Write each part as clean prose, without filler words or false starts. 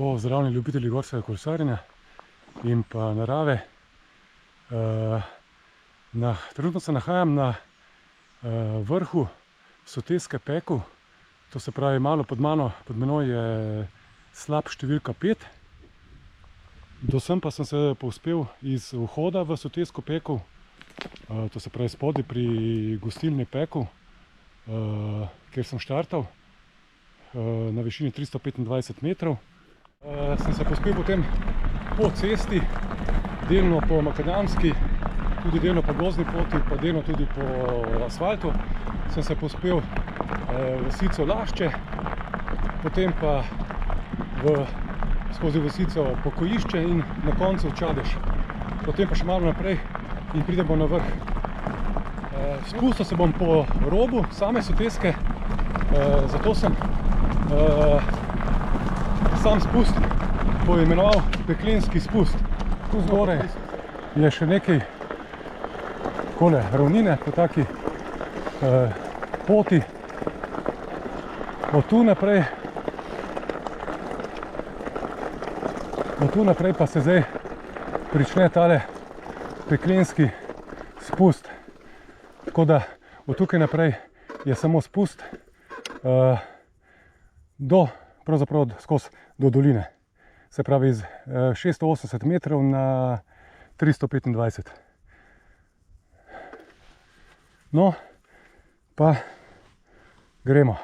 Pozdravljeni ljubitelji gorskega kolesarjenja in pa narave. Trenutno se nahajam na vrhu Soteske Pekel, to se pravi malo pod menoj je slap številka 5. Do sem pa sem se povzpel iz vhoda v Sotesko Pekel, to se pravi spodaj pri gostilni Pekel, kjer sem štartal na višini 325 metrov. Sem se povzpel potem po cesti, delno po makadamski, tudi delno po gozdni poti, pa delno tudi po asfaltu. Sem se povzpel vasico Lašče, potem pa skozi vasico Pokojišče in na koncu Čadež. Potem pa še malo naprej in pridemo na vrh. Spustil se bom po robu same Soteske, zato sem sam spust poimenoval peklenski spust. Tu zgoraj je še nekaj takole ravnine po taki poti. Od tu naprej pa se zdaj prične tale peklenski spust. Tako da od tukaj naprej je samo spust pravzaprav skozi do doline. Se pravi iz 680 metrov na 325. No, pa gremo.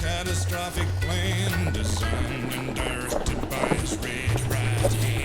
Catastrophic plan designed and directed by his red right hand.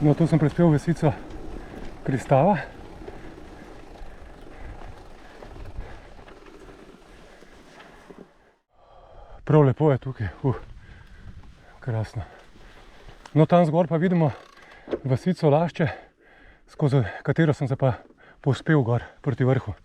No, tu sem prispel vasico Kristava. Prav lepo je tukaj, krasno. No, tam zgor pa vidimo vasico Lašče, skozi katero sem se pa povzpel gor proti vrhu.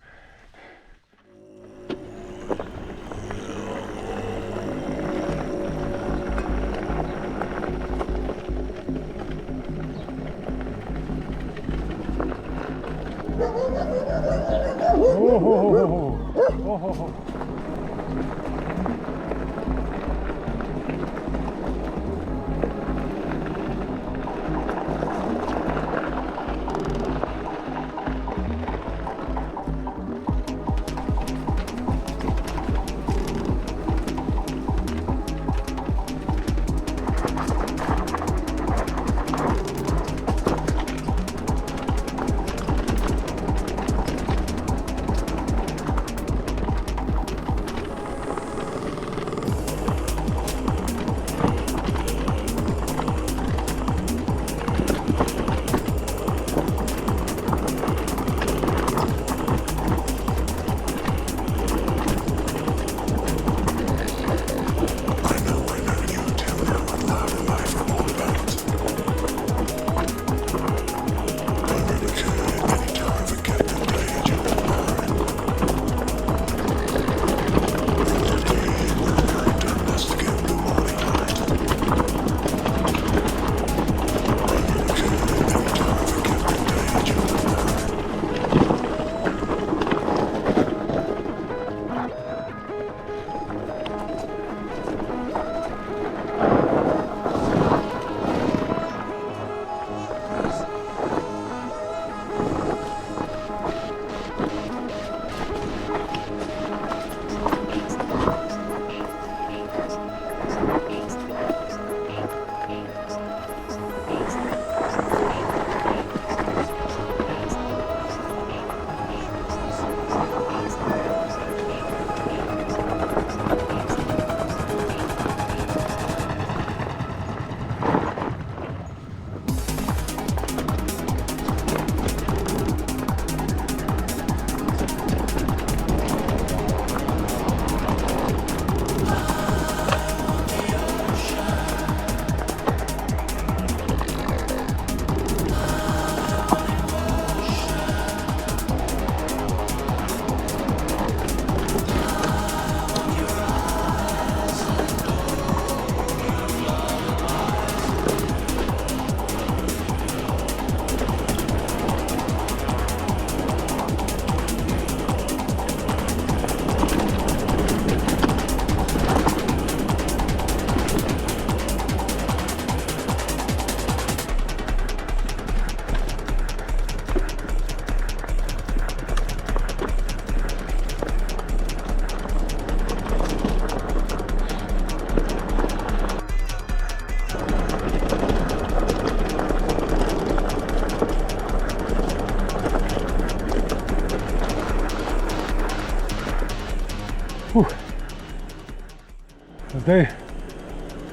Zdaj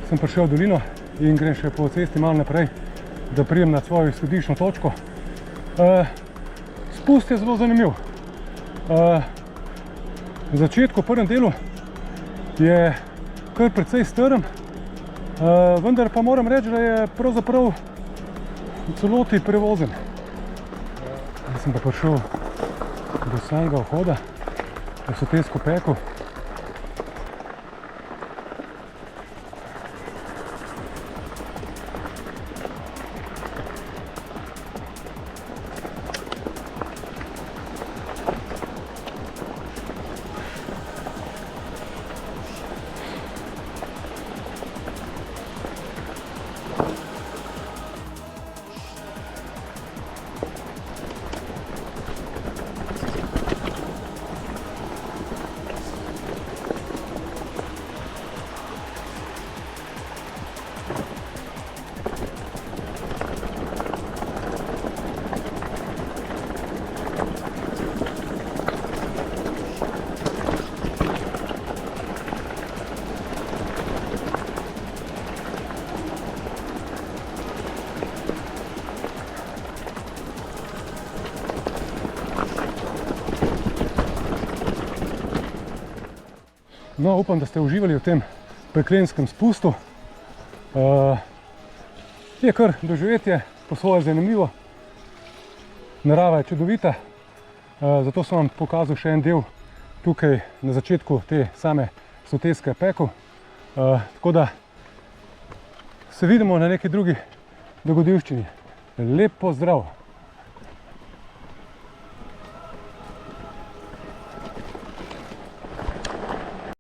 sem prišel v dolino in grem še po cesti malo naprej, da prijem na svojo izhodiščno točko. Spust je zelo zanimiv. V začetku, v prvem delu, je kar precej strm, vendar pa moram reči, da je pravzaprav v celoti prevozen. Zdaj sem pa prišel do samega vhoda v Sotesko peko. No, upam, da ste uživali v tem peklenskem spustu. Je kar doživetje, po svoje zanimivo. Narava je čudovita, zato sem vam pokazal še en del tukaj na začetku te same Soteske pekel. Tako da se vidimo na neki drugi dogodivščini. Lep pozdrav!